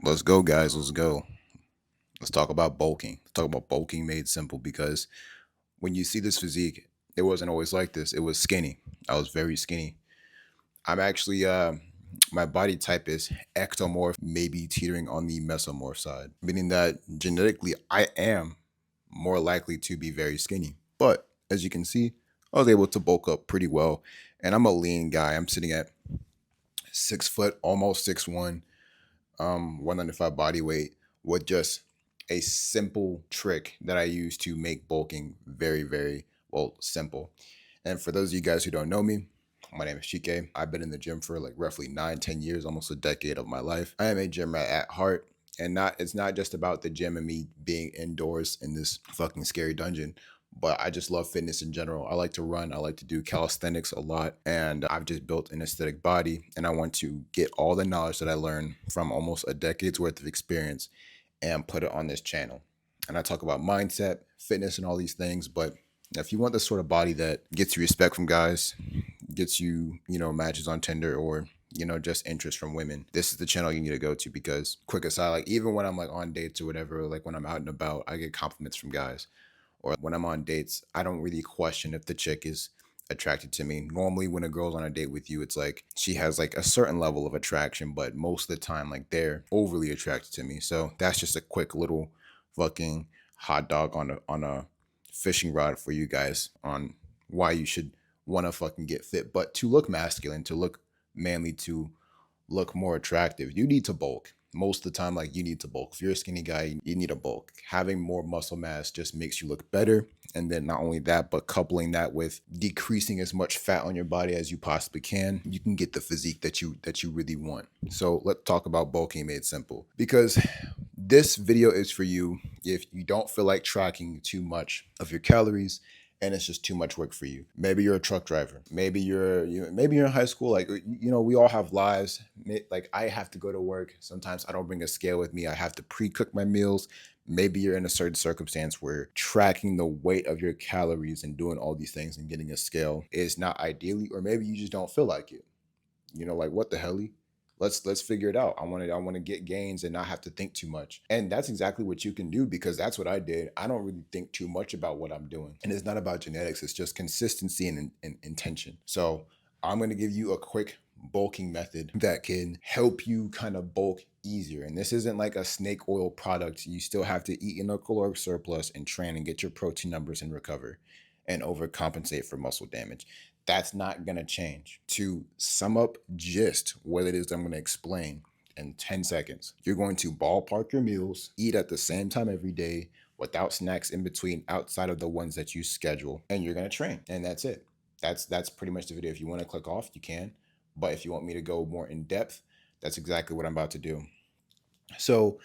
Let's go, guys. Let's go. Let's talk about bulking. Let's talk about bulking made simple because when you see this physique, it wasn't always like this. It was skinny. I was very skinny. I'm actually, my body type is ectomorph, maybe teetering on the mesomorph side, meaning that genetically I am more likely to be very skinny. But as you can see, I was able to bulk up pretty well. And I'm a lean guy. I'm sitting at 6 foot, almost 6'1", 195 body weight with just a simple trick that I use to make bulking very, very well simple. And for those of you guys who don't know me, my name is Chike. I've been in the gym for like roughly 9, 10 years, almost a decade of my life. I am a gym rat at heart. And it's not just about the gym and me being indoors in this fucking scary dungeon, but I just love fitness in general. I like to run. I like to do calisthenics a lot. And I've just built an aesthetic body. And I want to get all the knowledge that I learned from almost a decade's worth of experience and put it on this channel. And I talk about mindset, fitness, and all these things. But if you want the sort of body that gets you respect from guys, gets you, matches on Tinder or, just interest from women, this is the channel you need to go to because quick aside, like even when I'm like on dates or whatever, like when I'm out and about, I get compliments from guys. Or when I'm on dates, I don't really question if the chick is attracted to me. Normally when a girl's on a date with you, it's like she has like a certain level of attraction, but most of the time like they're overly attracted to me. So that's just a quick little fucking hot dog on a fishing rod for you guys on why you should want to fucking get fit. But to look masculine, to look manly, to look more attractive, you need to bulk. Most of the time, like you need to bulk. If you're a skinny guy, you need a bulk. Having more muscle mass just makes you look better. And then not only that, but coupling that with decreasing as much fat on your body as you possibly can, you can get the physique that you really want. So let's talk about bulking made simple. Because this video is for you if you don't feel like tracking too much of your calories and it's just too much work for you. Maybe you're a truck driver. Maybe you're in high school. Like we all have lives. Like I have to go to work. Sometimes I don't bring a scale with me. I have to pre-cook my meals. Maybe you're in a certain circumstance where tracking the weight of your calories and doing all these things and getting a scale is not ideally, or maybe you just don't feel like it. Like what the hell? Let's figure it out. I want to get gains and not have to think too much. And that's exactly what you can do because that's what I did. I don't really think too much about what I'm doing. And it's not about genetics, it's just consistency and intention. So I'm going to give you a quick bulking method that can help you kind of bulk easier. And this isn't like a snake oil product. You still have to eat in a caloric surplus and train and get your protein numbers and recover and overcompensate for muscle damage. That's not going to change. To sum up just what it is I'm going to explain in 10 seconds, you're going to ballpark your meals, eat at the same time every day without snacks in between outside of the ones that you schedule, and you're going to train. And that's it. That's pretty much the video. If you want to click off, you can. But if you want me to go more in depth, that's exactly what I'm about to do. So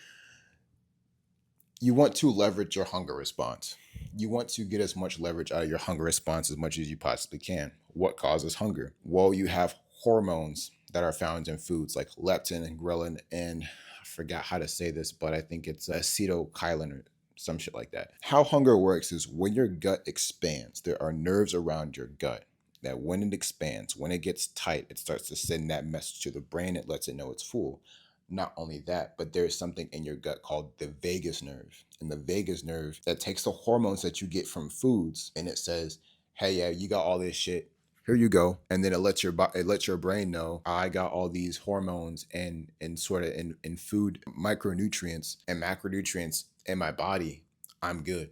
you want to leverage your hunger response. You want to get as much leverage out of your hunger response as much as you possibly can. What causes hunger? Well, you have hormones that are found in foods like leptin and ghrelin, and I forgot how to say this, but I think it's acetylcholine or some shit like that. How hunger works is when your gut expands, there are nerves around your gut that when it expands, when it gets tight, it starts to send that message to the brain. It lets it know it's full. Not only that, but there's something in your gut called the vagus nerve. And the vagus nerve that takes the hormones that you get from foods and it says, hey, yeah, you got all this shit. Here you go. And then it lets your brain know I got all these hormones and sort of in food micronutrients and macronutrients in my body. I'm good.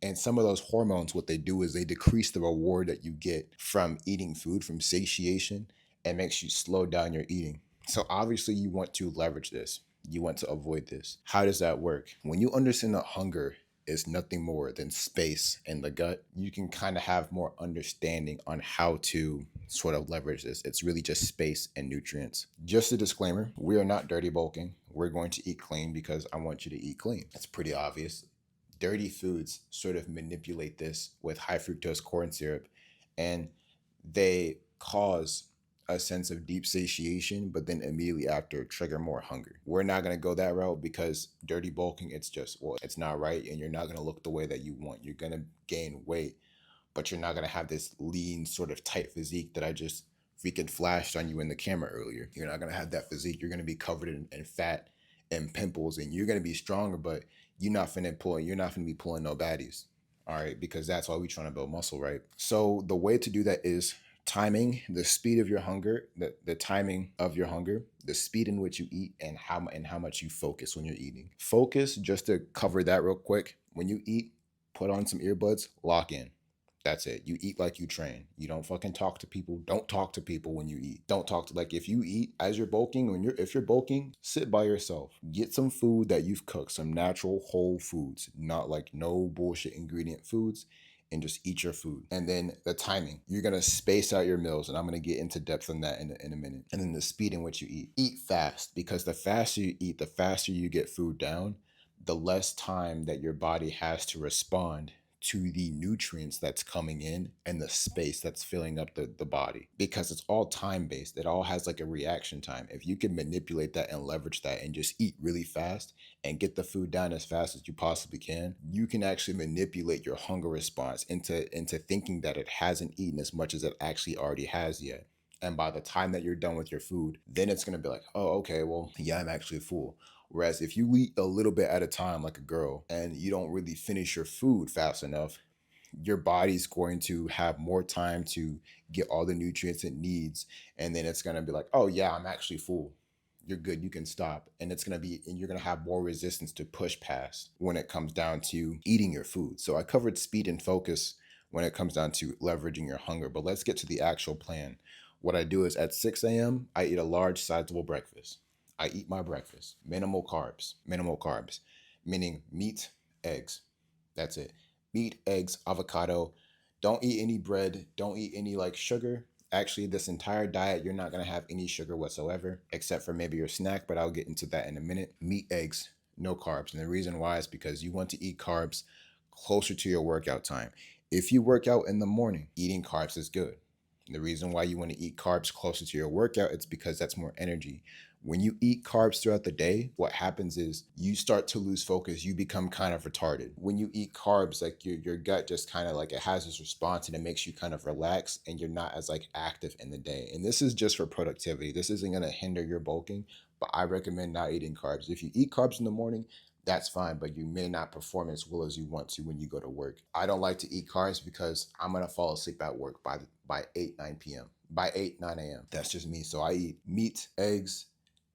And some of those hormones, what they do is they decrease the reward that you get from eating food, from satiation, and makes you slow down your eating. So obviously you want to leverage this. You want to avoid this. How does that work? When you understand that hunger is nothing more than space in the gut, you can kind of have more understanding on how to sort of leverage this. It's really just space and nutrients. Just a disclaimer, we are not dirty bulking. We're going to eat clean because I want you to eat clean. It's pretty obvious. Dirty foods sort of manipulate this with high fructose corn syrup, and they cause a sense of deep satiation, but then immediately after trigger more hunger. We're not going to go that route because dirty bulking, it's just, well, it's not right, and you're not going to look the way that you want. You're going to gain weight, but you're not going to have this lean, sort of tight physique that I just freaking flashed on you in the camera earlier. You're not going to have that physique. You're going to be covered in fat and pimples, and you're gonna be stronger, but you're not finna be pulling no baddies. All right, because that's why we're trying to build muscle, right? So the way to do that is timing the speed of your hunger, the timing of your hunger, the speed in which you eat, and how much you focus when you're eating. Focus, just to cover that real quick. When you eat, put on some earbuds, lock in. That's it. You eat like you train. You don't fucking talk to people. Don't talk to people when you eat. Don't talk to, like, if you eat as you're bulking, if you're bulking, sit by yourself. Get some food that you've cooked, some natural whole foods, not like no bullshit ingredient foods, and just eat your food. And then the timing. You're gonna space out your meals, and I'm gonna get into depth on that in a minute. And then the speed in which you eat. Eat fast, because the faster you eat, the faster you get food down, the less time that your body has to respond to the nutrients that's coming in and the space that's filling up the body, because it's all time based. It all has like a reaction time. If you can manipulate that and leverage that and just eat really fast and get the food down as fast as you possibly can, you can actually manipulate your hunger response into thinking that it hasn't eaten as much as it actually already has yet. And by the time that you're done with your food, then it's going to be like, oh, okay, well, yeah, I'm actually full. Whereas if you eat a little bit at a time, like a girl, and you don't really finish your food fast enough, your body's going to have more time to get all the nutrients it needs. And then it's going to be like, oh, yeah, I'm actually full. You're good. You can stop. And you're going to have more resistance to push past when it comes down to eating your food. So I covered speed and focus when it comes down to leveraging your hunger. But let's get to the actual plan. What I do is at 6 a.m., I eat a large, sizable breakfast. I eat my breakfast, minimal carbs, meaning meat, eggs. That's it. Meat, eggs, avocado. Don't eat any bread. Don't eat any like sugar. Actually, this entire diet, you're not going to have any sugar whatsoever, except for maybe your snack, but I'll get into that in a minute. Meat, eggs, no carbs. And the reason why is because you want to eat carbs closer to your workout time. If you work out in the morning, eating carbs is good. The reason why you want to eat carbs closer to your workout, it's because that's more energy. When you eat carbs throughout the day, what happens is you start to lose focus. You become kind of retarded. When you eat carbs, like your gut just kind of like it has this response and it makes you kind of relax and you're not as like active in the day. And this is just for productivity. This isn't going to hinder your bulking, but I recommend not eating carbs. If you eat carbs in the morning, that's fine, but you may not perform as well as you want to when you go to work. I don't like to eat carbs because I'm gonna fall asleep at work by 8, 9 p.m. By 8, 9 a.m. That's just me. So I eat meat, eggs,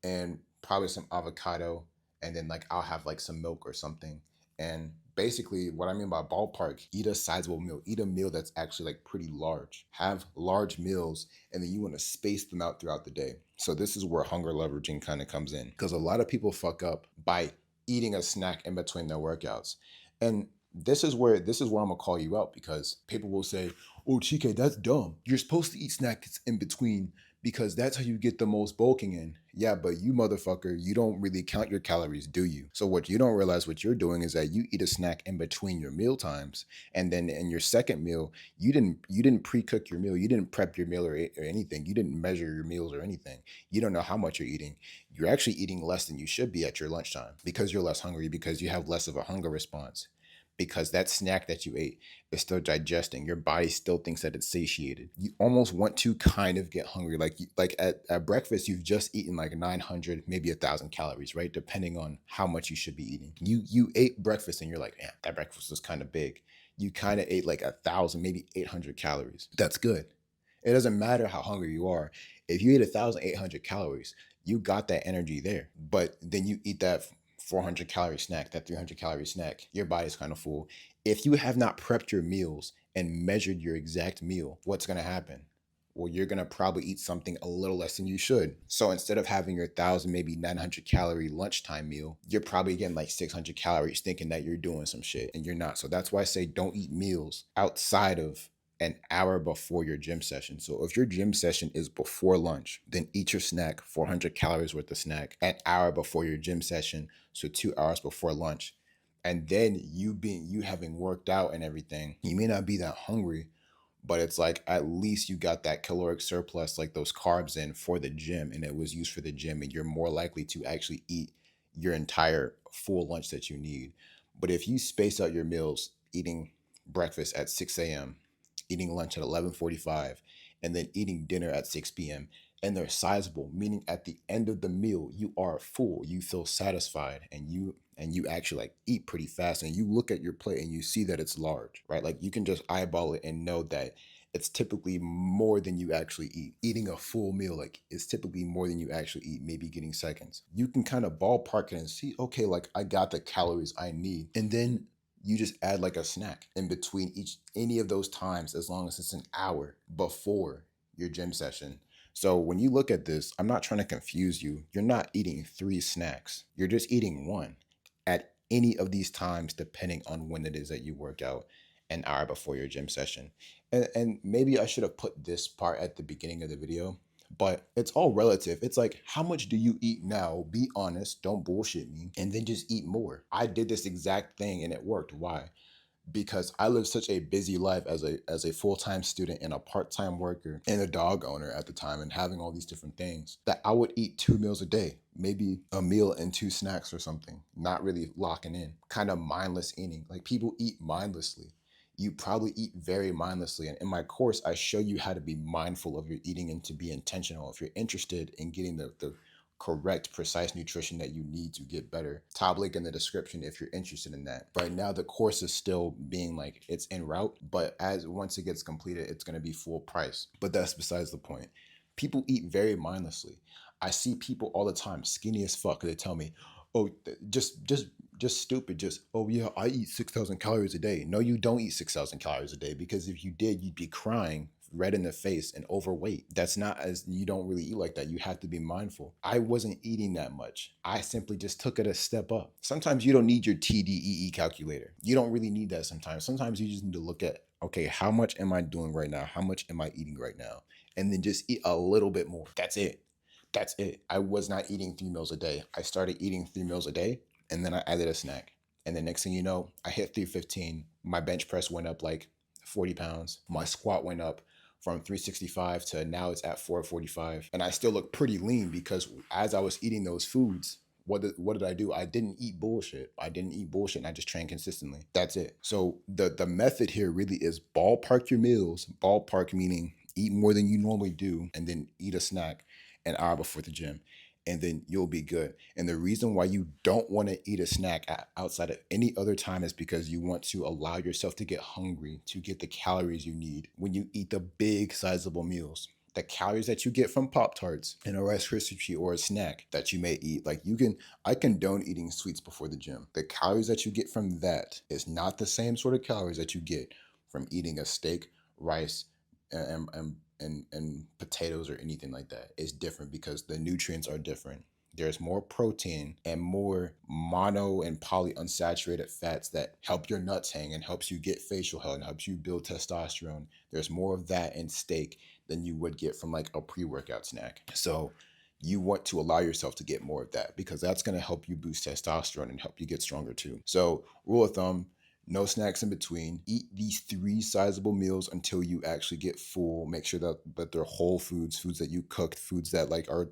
and probably some avocado, and then like I'll have like some milk or something. And basically what I mean by ballpark, eat a sizable meal. Eat a meal that's actually like pretty large. Have large meals, and then you want to space them out throughout the day. So this is where hunger leveraging kind of comes in. Because a lot of people fuck up by eating a snack in between their workouts. And this is where I'm gonna call you out, because people will say, "Oh, Chike, that's dumb. You're supposed to eat snacks in between because that's how you get the most bulking in." Yeah, but you motherfucker, you don't really count your calories, do you? So what you don't realize what you're doing is that you eat a snack in between your meal times, and then in your second meal, you didn't pre-cook your meal, you didn't prep your meal or anything, you didn't measure your meals or anything. You don't know how much you're eating. You're actually eating less than you should be at your lunchtime because you're less hungry, because you have less of a hunger response, because that snack that you ate is still digesting. Your body still thinks that it's satiated. You almost want to kind of get hungry. Like at breakfast, you've just eaten like 900, maybe 1,000 calories, right? Depending on how much you should be eating. You ate breakfast and you're like, man, that breakfast was kind of big. You kind of ate like 1,000, maybe 800 calories. That's good. It doesn't matter how hungry you are. If you eat 1,800 calories, you got that energy there. But then you eat that 400-calorie snack, that 300-calorie snack, your body's kind of full. If you have not prepped your meals and measured your exact meal, what's going to happen? Well, you're going to probably eat something a little less than you should. So instead of having your 1,000, maybe 900-calorie lunchtime meal, you're probably getting like 600 calories thinking that you're doing some shit, and you're not. So that's why I say don't eat meals outside of an hour before your gym session. So if your gym session is before lunch, then eat your snack, 400 calories worth of snack, an hour before your gym session, so 2 hours before lunch. And then you having worked out and everything, you may not be that hungry, but it's like at least you got that caloric surplus, like those carbs in for the gym, and it was used for the gym, and you're more likely to actually eat your entire full lunch that you need. But if you space out your meals, eating breakfast at 6 a.m., eating lunch at 11:45, and then eating dinner at 6 p.m., and they're sizable, meaning at the end of the meal you are full, you feel satisfied, and you actually like eat pretty fast, and you look at your plate and you see that it's large, right? Like you can just eyeball it and know that it's typically more than you actually eat. Eating a full meal like is typically more than you actually eat, maybe getting seconds. You can kind of ballpark it and see, okay, like I got the calories I need. And then you just add like a snack in between each any of those times, as long as it's an hour before your gym session. So when you look at this, I'm not trying to confuse you. You're not eating three snacks. You're just eating one at any of these times, depending on when it is that you work out an hour before your gym session. And maybe I should have put this part at the beginning of the video, but it's all relative. It's like, how much do you eat now? Be honest, don't bullshit me, and then just eat more. I did this exact thing and it worked. Why? Because I lived such a busy life as a full-time student and a part-time worker and a dog owner at the time, and having all these different things, that I would eat 2 meals a day, maybe a meal and two snacks or something, not really locking in, kind of mindless eating. Like people eat mindlessly. You probably eat very mindlessly. And in my course, I show you how to be mindful of your eating and to be intentional. If you're interested in getting the correct, precise nutrition that you need to get better, top link in the description if you're interested in that. Right now, the course is still being like, it's en route, but as once it gets completed, it's going to be full price. But that's besides the point. People eat very mindlessly. I see people all the time, skinny as fuck. They tell me, oh, just stupid. Just, oh yeah, I eat 6,000 calories a day. No, you don't eat 6,000 calories a day, because if you did, you'd be crying, red in the face, and overweight. That's not, as you don't really eat like that. You have to be mindful. I wasn't eating that much. I simply just took it a step up. Sometimes you don't need your TDEE calculator. You don't really need that sometimes. Sometimes you just need to look at, okay, how much am I doing right now? How much am I eating right now? And then just eat a little bit more. That's it. That's it. I was not eating 3 meals a day. I started eating 3 meals a day, and then I added a snack. And the next thing you know, I hit 315. My bench press went up like 40 pounds. My squat went up from 365 to now it's at 445. And I still look pretty lean, because as I was eating those foods, what did I do? I didn't eat bullshit. I didn't eat bullshit, and I just trained consistently. That's it. So the method here really is ballpark your meals. Ballpark meaning eat more than you normally do, and then eat a snack an hour before the gym, and then you'll be good. And the reason why you don't want to eat a snack outside of any other time is because you want to allow yourself to get hungry, to get the calories you need when you eat the big sizable meals. The calories that you get from Pop Tarts and a Rice Krispie treat or a snack that you may eat, like I condone eating sweets before the gym. The calories that you get from that is not the same sort of calories that you get from eating a steak, rice, and potatoes or anything like that. It's different because the nutrients are different. There's more protein and more mono and polyunsaturated fats that help your nuts hang and helps you get facial hair and helps you build testosterone. There's more of that in steak than you would get from like a pre-workout snack. So you want to allow yourself to get more of that, because that's going to help you boost testosterone and help you get stronger too. So rule of thumb, no snacks in between. Eat these three sizable meals until you actually get full. Make sure that they're whole foods, foods that you cooked, foods that like are,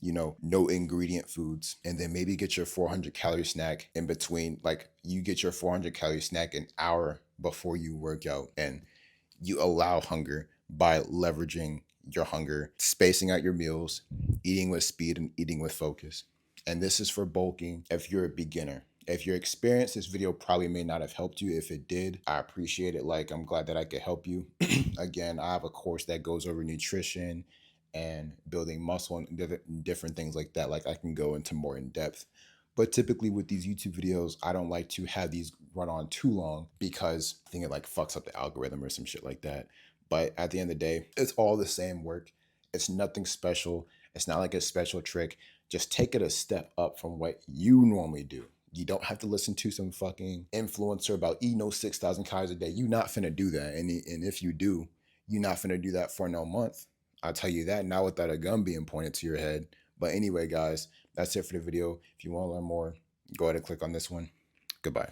no ingredient foods. And then maybe get your 400-calorie snack in between. Like you get your 400-calorie snack an hour before you work out, and you allow hunger by leveraging your hunger, spacing out your meals, eating with speed and eating with focus. And this is for bulking if you're a beginner. If you're experienced, this video probably may not have helped you. If it did, I appreciate it. Like, I'm glad that I could help you. Again, I have a course that goes over nutrition and building muscle and different things like that. Like, I can go into more in depth. But typically with these YouTube videos, I don't like to have these run on too long, because I think it like fucks up the algorithm or some shit like that. But at the end of the day, it's all the same work. It's nothing special. It's not like a special trick. Just take it a step up from what you normally do. You don't have to listen to some fucking influencer about eating those 6,000 calories a day. You not finna do that. And if you do, you not finna do that for no month. I'll tell you that, not without a gun being pointed to your head. But anyway, guys, that's it for the video. If you want to learn more, go ahead and click on this one. Goodbye.